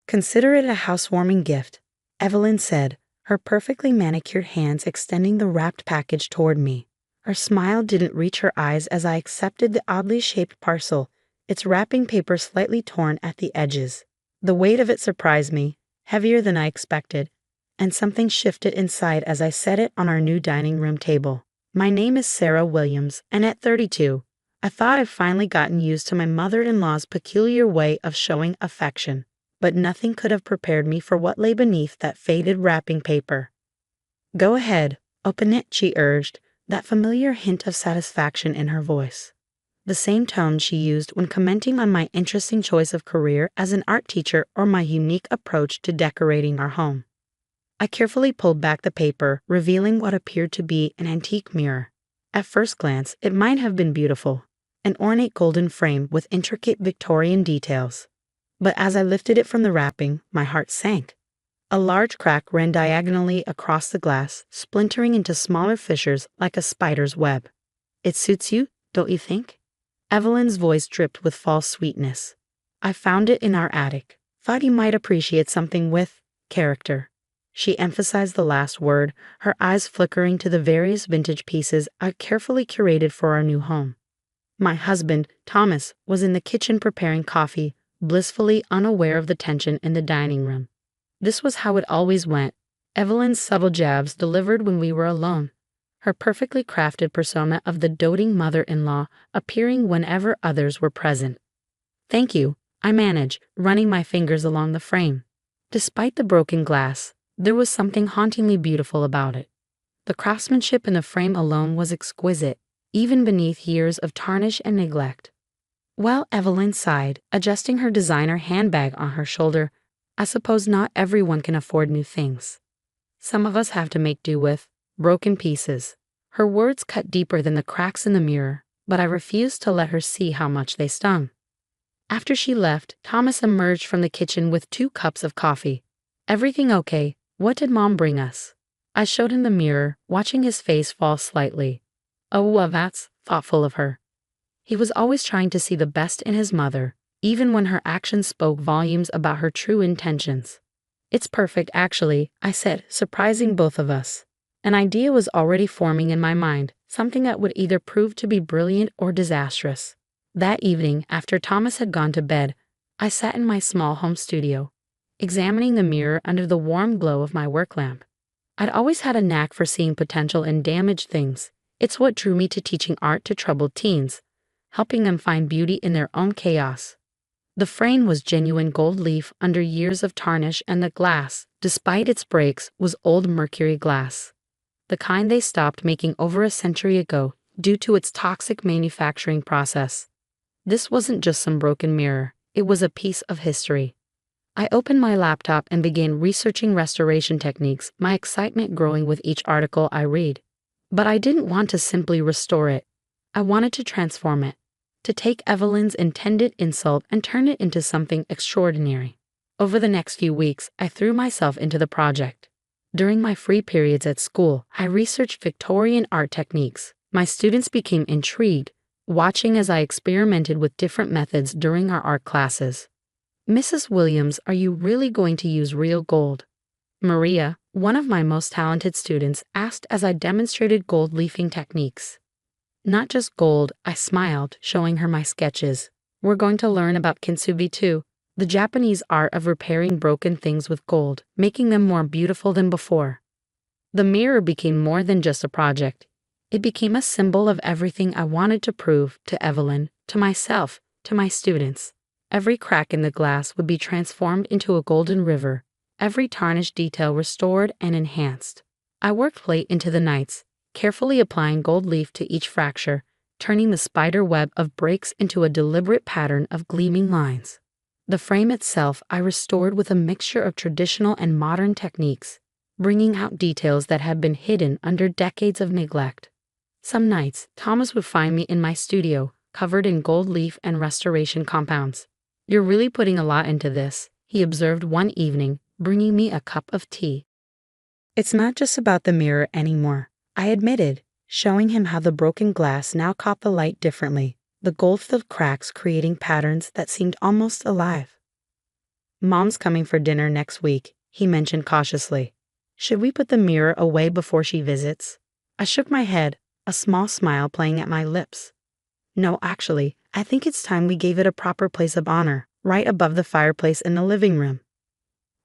Consider it a housewarming gift, Evelyn said, her perfectly manicured hands extending the wrapped package toward me. Her smile didn't reach her eyes as I accepted the oddly shaped parcel, its wrapping paper slightly torn at the edges. The weight of it surprised me, heavier than I expected, and something shifted inside as I set it on our new dining room table. My name is Sarah Williams, and at 32, I thought I'd finally gotten used to my mother-in-law's peculiar way of showing affection, but nothing could have prepared me for what lay beneath that faded wrapping paper. "Go ahead, open it," she urged, that familiar hint of satisfaction in her voice. The same tone she used when commenting on my interesting choice of career as an art teacher or my unique approach to decorating our home. I carefully pulled back the paper, revealing what appeared to be an antique mirror. At first glance, it might have been beautiful, an ornate golden frame with intricate Victorian details. But as I lifted it from the wrapping, my heart sank. A large crack ran diagonally across the glass, splintering into smaller fissures like a spider's web. "It suits you, don't you think?" Evelyn's voice dripped with false sweetness. "I found it in our attic. Thought you might appreciate something with character." She emphasized the last word, her eyes flickering to the various vintage pieces I carefully curated for our new home. My husband, Thomas, was in the kitchen preparing coffee, blissfully unaware of the tension in the dining room. This was how it always went. Evelyn's subtle jabs delivered when we were alone, her perfectly crafted persona of the doting mother-in-law appearing whenever others were present. "Thank you," I managed, running my fingers along the frame. Despite the broken glass, there was something hauntingly beautiful about it. The craftsmanship in the frame alone was exquisite, even beneath years of tarnish and neglect. Well, Evelyn sighed, adjusting her designer handbag on her shoulder. "I suppose not everyone can afford new things. Some of us have to make do with broken pieces." Her words cut deeper than the cracks in the mirror, but I refused to let her see how much they stung. After she left, Thomas emerged from the kitchen with 2 cups of coffee. "Everything okay? What did Mom bring us?" I showed him the mirror, watching his face fall slightly. "Oh, well, that's thoughtful of her." He was always trying to see the best in his mother, even when her actions spoke volumes about her true intentions. "It's perfect, actually," I said, surprising both of us. An idea was already forming in my mind, something that would either prove to be brilliant or disastrous. That evening, after Thomas had gone to bed, I sat in my small home studio, examining the mirror under the warm glow of my work lamp. I'd always had a knack for seeing potential in damaged things. It's what drew me to teaching art to troubled teens, helping them find beauty in their own chaos. The frame was genuine gold leaf under years of tarnish, and the glass, despite its breaks, was old mercury glass. The kind they stopped making over a century ago due to its toxic manufacturing process. This wasn't just some broken mirror, it was a piece of history. I opened my laptop and began researching restoration techniques, my excitement growing with each article I read. But I didn't want to simply restore it. I wanted to transform it, to take Evelyn's intended insult and turn it into something extraordinary. Over the next few weeks, I threw myself into the project. During my free periods at school, I researched Victorian art techniques. My students became intrigued, watching as I experimented with different methods during our art classes. "Mrs. Williams, are you really going to use real gold?" Maria, one of my most talented students, asked as I demonstrated gold leafing techniques. "Not just gold," I smiled, showing her my sketches. "We're going to learn about kintsugi too, the Japanese art of repairing broken things with gold, making them more beautiful than before." The mirror became more than just a project. It became a symbol of everything I wanted to prove to Evelyn, to myself, to my students. Every crack in the glass would be transformed into a golden river, every tarnished detail restored and enhanced. I worked late into the nights, carefully applying gold leaf to each fracture, turning the spider web of breaks into a deliberate pattern of gleaming lines. The frame itself I restored with a mixture of traditional and modern techniques, bringing out details that had been hidden under decades of neglect. Some nights, Thomas would find me in my studio, covered in gold leaf and restoration compounds. "You're really putting a lot into this," he observed one evening, bringing me a cup of tea. "It's not just about the mirror anymore," I admitted, showing him how the broken glass now caught the light differently, the gold-filled cracks creating patterns that seemed almost alive. Mom's coming for dinner next week, he mentioned cautiously. Should we put the mirror away before she visits? I shook my head, a small smile playing at my lips. No, actually, I think it's time we gave it a proper place of honor, right above the fireplace in the living room.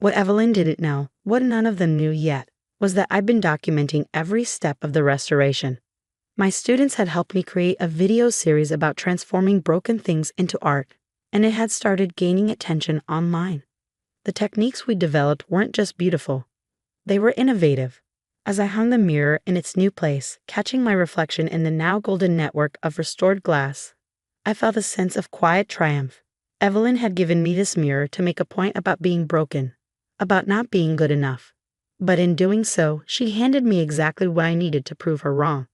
What Evelyn didn't know, what none of them knew yet, was that I'd been documenting every step of the restoration. My students had helped me create a video series about transforming broken things into art, and it had started gaining attention online. The techniques we developed weren't just beautiful, they were innovative. As I hung the mirror in its new place, catching my reflection in the now golden network of restored glass, I felt a sense of quiet triumph. Evelyn had given me this mirror to make a point about being broken, about not being good enough. But in doing so, she handed me exactly what I needed to prove her wrong.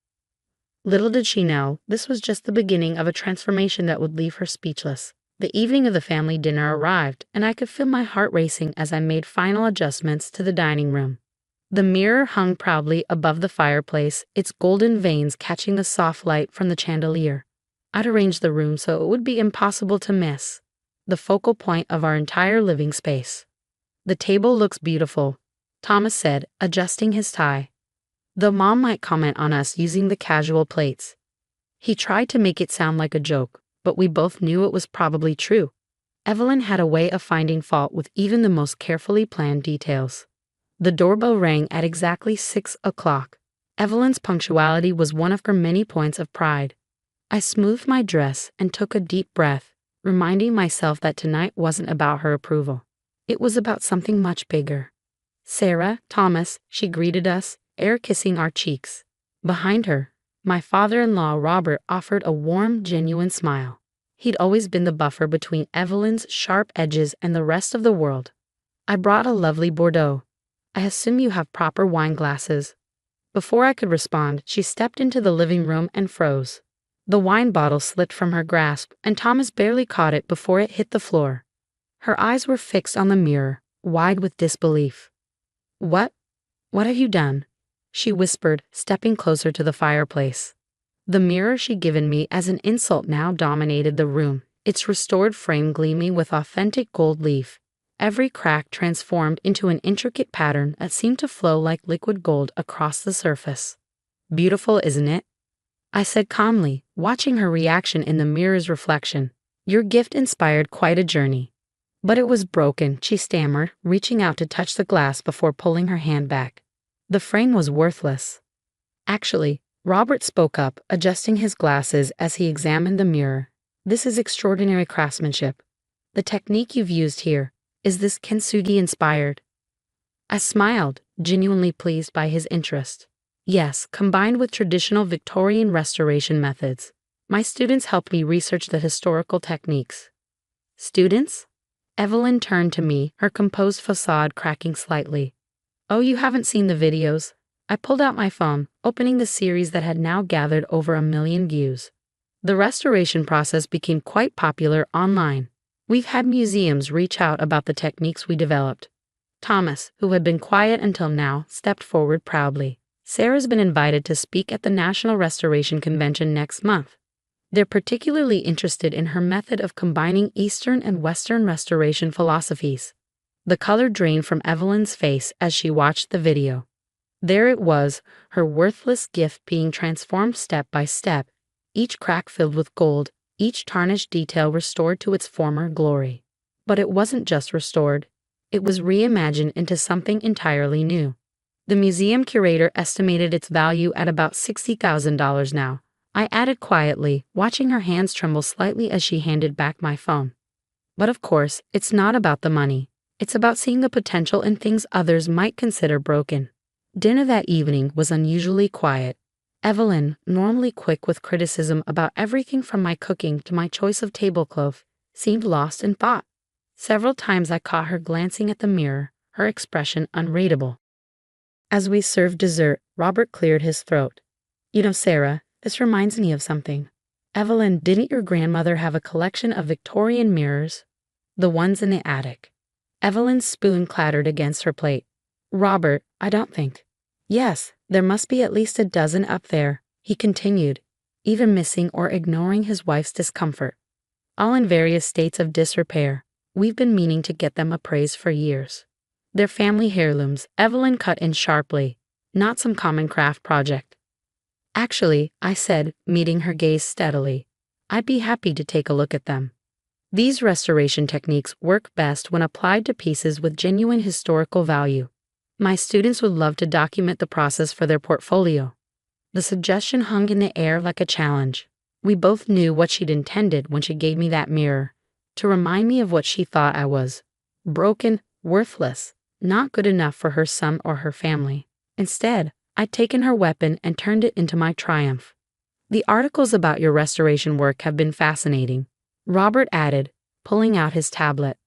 Little did she know, this was just the beginning of a transformation that would leave her speechless. The evening of the family dinner arrived, and I could feel my heart racing as I made final adjustments to the dining room. The mirror hung proudly above the fireplace, its golden veins catching the soft light from the chandelier. I'd arranged the room so it would be impossible to miss, the focal point of our entire living space. The table looks beautiful, Thomas said, adjusting his tie, though Mom might comment on us using the casual plates. He tried to make it sound like a joke, but we both knew it was probably true. Evelyn had a way of finding fault with even the most carefully planned details. The doorbell rang at exactly 6 o'clock. Evelyn's punctuality was one of her many points of pride. I smoothed my dress and took a deep breath, reminding myself that tonight wasn't about her approval. It was about something much bigger. Sarah, Thomas, she greeted us, air kissing our cheeks. Behind her, my father-in-law Robert offered a warm, genuine smile. He'd always been the buffer between Evelyn's sharp edges and the rest of the world. I brought a lovely Bordeaux. I assume you have proper wine glasses. Before I could respond, she stepped into the living room and froze. The wine bottle slipped from her grasp, and Thomas barely caught it before it hit the floor. Her eyes were fixed on the mirror, wide with disbelief. What have you done?" she whispered, stepping closer to the fireplace. The mirror she'd given me as an insult now dominated the room, its restored frame gleaming with authentic gold leaf, every crack transformed into an intricate pattern that seemed to flow like liquid gold across the surface. "Beautiful, isn't it?" I said calmly, watching her reaction in the mirror's reflection. "Your gift inspired quite a journey." "But it was broken," she stammered, reaching out to touch the glass before pulling her hand back. "The frame was worthless." "Actually," Robert spoke up, adjusting his glasses as he examined the mirror, "this is extraordinary craftsmanship. The technique you've used here, is this kintsugi inspired?" I smiled, genuinely pleased by his interest. "Yes, combined with traditional Victorian restoration methods. My students helped me research the historical techniques." "Students?" Evelyn turned to me, her composed facade cracking slightly. "Oh, you haven't seen the videos?" I pulled out my phone, opening the series that had now gathered over 1 million views. The restoration process became quite popular online. We've had museums reach out about the techniques we developed. Thomas, who had been quiet until now, stepped forward proudly. "Sarah's been invited to speak at the National Restoration Convention next month. They're particularly interested in her method of combining Eastern and Western restoration philosophies." The color drained from Evelyn's face as she watched the video. There it was, her worthless gift being transformed step by step, each crack filled with gold, each tarnished detail restored to its former glory. But it wasn't just restored. It was reimagined into something entirely new. The museum curator estimated its value at about $60,000 now. I added quietly, watching her hands tremble slightly as she handed back my phone. "But of course, it's not about the money. It's about seeing the potential in things others might consider broken." Dinner that evening was unusually quiet. Evelyn, normally quick with criticism about everything from my cooking to my choice of tablecloth, seemed lost in thought. Several times I caught her glancing at the mirror, her expression unreadable. As we served dessert, Robert cleared his throat. "You know, Sarah, this reminds me of something. Evelyn, didn't your grandmother have a collection of Victorian mirrors? The ones in the attic?" Evelyn's spoon clattered against her plate. "Robert, I don't think." "Yes, there must be at least a dozen up there," he continued, even missing or ignoring his wife's discomfort. "All in various states of disrepair. We've been meaning to get them appraised for years. They're family heirlooms, Evelyn cut in sharply, not some common craft project. Actually, I said, meeting her gaze steadily, I'd be happy to take a look at them. These restoration techniques work best when applied to pieces with genuine historical value. My students would love to document the process for their portfolio. The suggestion hung in the air like a challenge. We both knew what she'd intended when she gave me that mirror, to remind me of what she thought I was. Broken, worthless, not good enough for her son or her family. Instead, I'd taken her weapon and turned it into my triumph. The articles about your restoration work have been fascinating, Robert added, pulling out his tablet.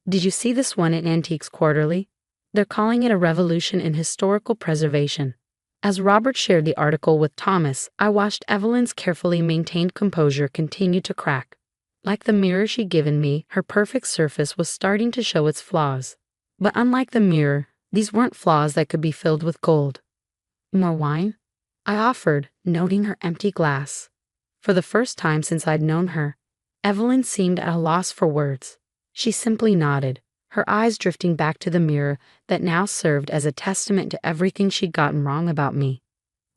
Did you see this one in Antiques Quarterly? They're calling it a revolution in historical preservation. As Robert shared the article with Thomas, I watched Evelyn's carefully maintained composure continue to crack. Like the mirror she'd given me, her perfect surface was starting to show its flaws. But unlike the mirror, these weren't flaws that could be filled with gold. More wine? I offered, noting her empty glass. For the first time since I'd known her, Evelyn seemed at a loss for words. She simply nodded, her eyes drifting back to the mirror that now served as a testament to everything she'd gotten wrong about me.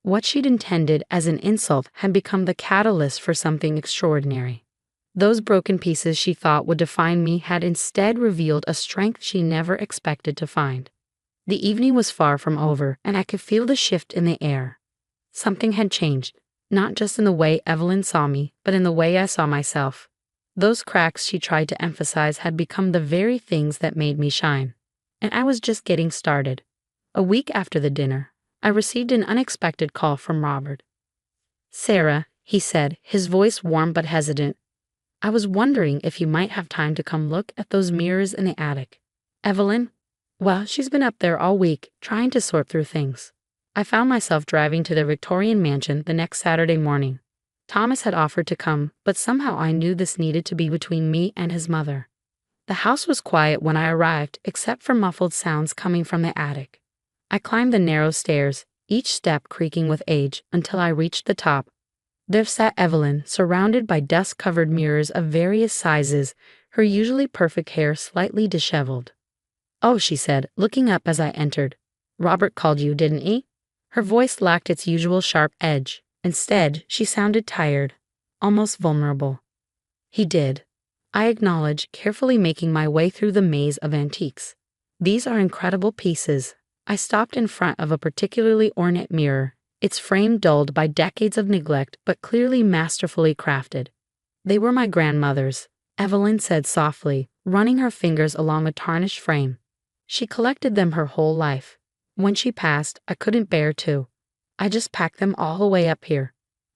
What she'd intended as an insult had become the catalyst for something extraordinary. Those broken pieces she thought would define me had instead revealed a strength she never expected to find. The evening was far from over, and I could feel the shift in the air. Something had changed, not just in the way Evelyn saw me, but in the way I saw myself. Those cracks she tried to emphasize had become the very things that made me shine. And I was just getting started. A week after the dinner, I received an unexpected call from Robert. "Sarah," he said, his voice warm but hesitant, "I was wondering if you might have time to come look at those mirrors in the attic." "Evelyn?" "Well, she's been up there all week, trying to sort through things." I found myself driving to the Victorian mansion the next Saturday morning. Thomas had offered to come, but somehow I knew this needed to be between me and his mother. The house was quiet when I arrived, except for muffled sounds coming from the attic. I climbed the narrow stairs, each step creaking with age, until I reached the top. There sat Evelyn, surrounded by dust-covered mirrors of various sizes, her usually perfect hair slightly disheveled. "Oh," she said, looking up as I entered. "Robert called you, didn't he?" Her voice lacked its usual sharp edge. Instead, she sounded tired, almost vulnerable. "He did," I acknowledged, carefully making my way through the maze of antiques. "These are incredible pieces." I stopped in front of a particularly ornate mirror, its frame dulled by decades of neglect but clearly masterfully crafted. "They were my grandmother's," Evelyn said softly, running her fingers along the tarnished frame. "She collected them her whole life. When she passed, I couldn't bear to. I just packed them all the way up here."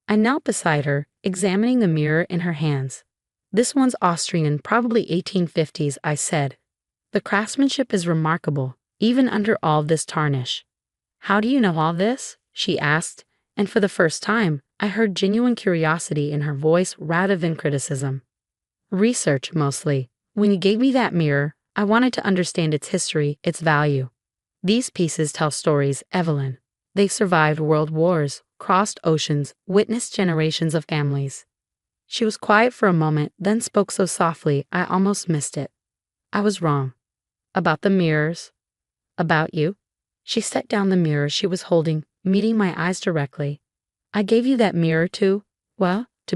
I knelt beside her, examining the mirror in her hands. "This one's Austrian, probably 1850s, I said. "The craftsmanship is remarkable, even under all this tarnish." "How do you know all this?" she asked, and for the first time, I heard genuine curiosity in her voice rather than criticism. "Research, mostly. When you gave me that mirror, I wanted to understand its history, its value. These pieces tell stories, Evelyn. They survived world wars, crossed oceans, witnessed generations of families." She was quiet for a moment, then spoke so softly I almost missed it. "I was wrong. About the mirrors. About you." She set down the mirror she was holding, meeting my eyes directly. "I gave you that mirror to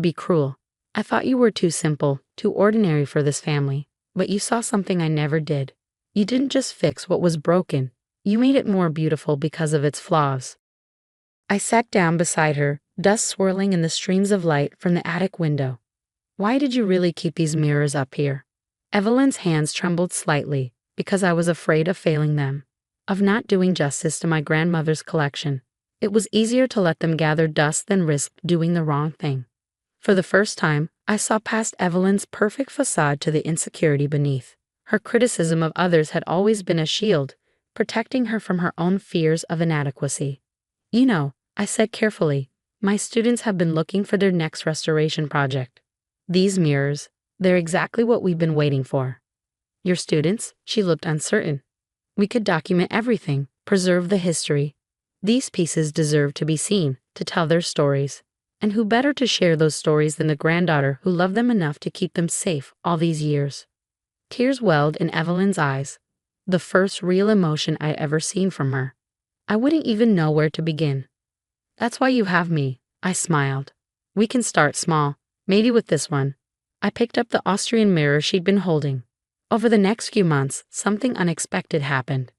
be cruel. I thought you were too simple, too ordinary for this family, but you saw something I never did. You didn't just fix what was broken. You made it more beautiful because of its flaws." I sat down beside her, dust swirling in the streams of light from the attic window. "Why did you really keep these mirrors up here?" Evelyn's hands trembled slightly, because I was afraid of failing them, of not doing justice to my grandmother's collection. It was easier to let them gather dust than risk doing the wrong thing. For the first time, I saw past Evelyn's perfect facade to the insecurity beneath. Her criticism of others had always been a shield, protecting her from her own fears of inadequacy. "You know," I said carefully, "my students have been looking for their next restoration project. These mirrors, they're exactly what we've been waiting for." "Your students?" She looked uncertain. "We could document everything, preserve the history. These pieces deserve to be seen, to tell their stories. And who better to share those stories than the granddaughter who loved them enough to keep them safe all these years?" Tears welled in Evelyn's eyes, the first real emotion I'd ever seen from her. I wouldn't even know where to begin. That's why you have me, I smiled. We can start small, maybe with this one. I picked up the Austrian mirror she'd been holding. Over the next few months, something unexpected happened.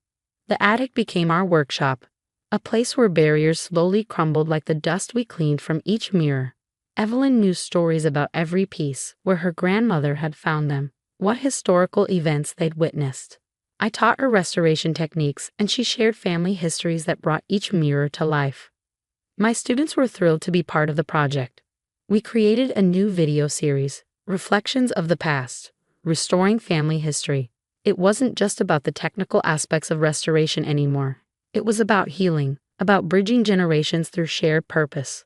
The attic became our workshop, a place where barriers slowly crumbled like the dust we cleaned from each mirror. Evelyn knew stories about every piece, where her grandmother had found them, what historical events they'd witnessed. I taught her restoration techniques, and she shared family histories that brought each mirror to life. My students were thrilled to be part of the project. We created a new video series, Reflections of the Past, Restoring Family History. It wasn't just about the technical aspects of restoration anymore. It was about healing, about bridging generations through shared purpose.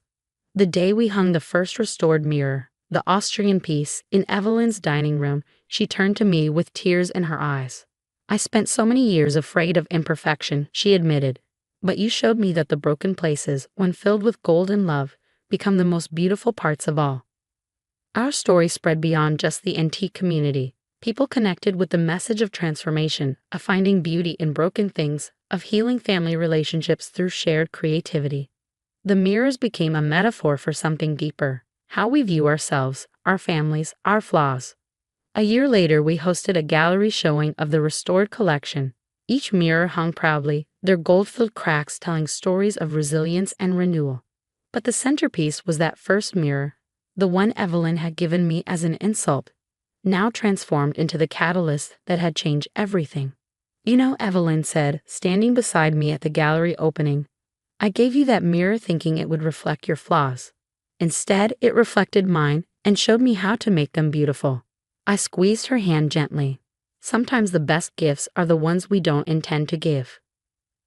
The day we hung the first restored mirror, the Austrian piece, in Evelyn's dining room, she turned to me with tears in her eyes. I spent so many years afraid of imperfection, she admitted, but you showed me that the broken places, when filled with gold and love, become the most beautiful parts of all. Our story spread beyond just the antique community. People connected with the message of transformation, of finding beauty in broken things, of healing family relationships through shared creativity. The mirrors became a metaphor for something deeper, how we view ourselves, our families, our flaws. A year later, we hosted a gallery showing of the restored collection. Each mirror hung proudly, their gold-filled cracks telling stories of resilience and renewal. But the centerpiece was that first mirror, the one Evelyn had given me as an insult, now transformed into the catalyst that had changed everything. You know, Evelyn said, standing beside me at the gallery opening, I gave you that mirror thinking it would reflect your flaws. Instead, it reflected mine and showed me how to make them beautiful. I squeezed her hand gently. Sometimes the best gifts are the ones we don't intend to give.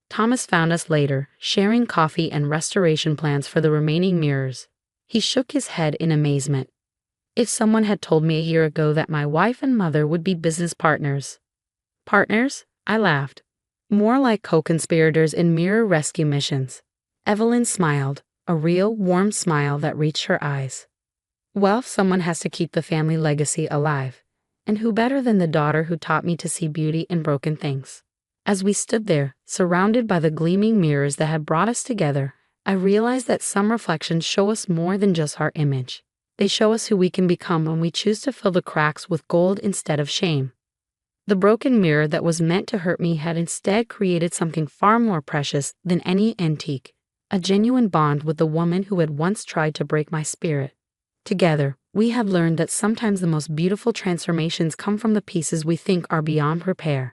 Thomas found us later, sharing coffee and restoration plans for the remaining mirrors. He shook his head in amazement. If someone had told me a year ago that my wife and mother would be business partners. Partners? I laughed. More like co-conspirators in mirror rescue missions. Evelyn smiled, a real, warm smile that reached her eyes. Well, someone has to keep the family legacy alive. And who better than the daughter who taught me to see beauty in broken things? As we stood there, surrounded by the gleaming mirrors that had brought us together, I realized that some reflections show us more than just our image. They show us who we can become when we choose to fill the cracks with gold instead of shame. The broken mirror that was meant to hurt me had instead created something far more precious than any antique, a genuine bond with the woman who had once tried to break my spirit. Together, we have learned that sometimes the most beautiful transformations come from the pieces we think are beyond repair.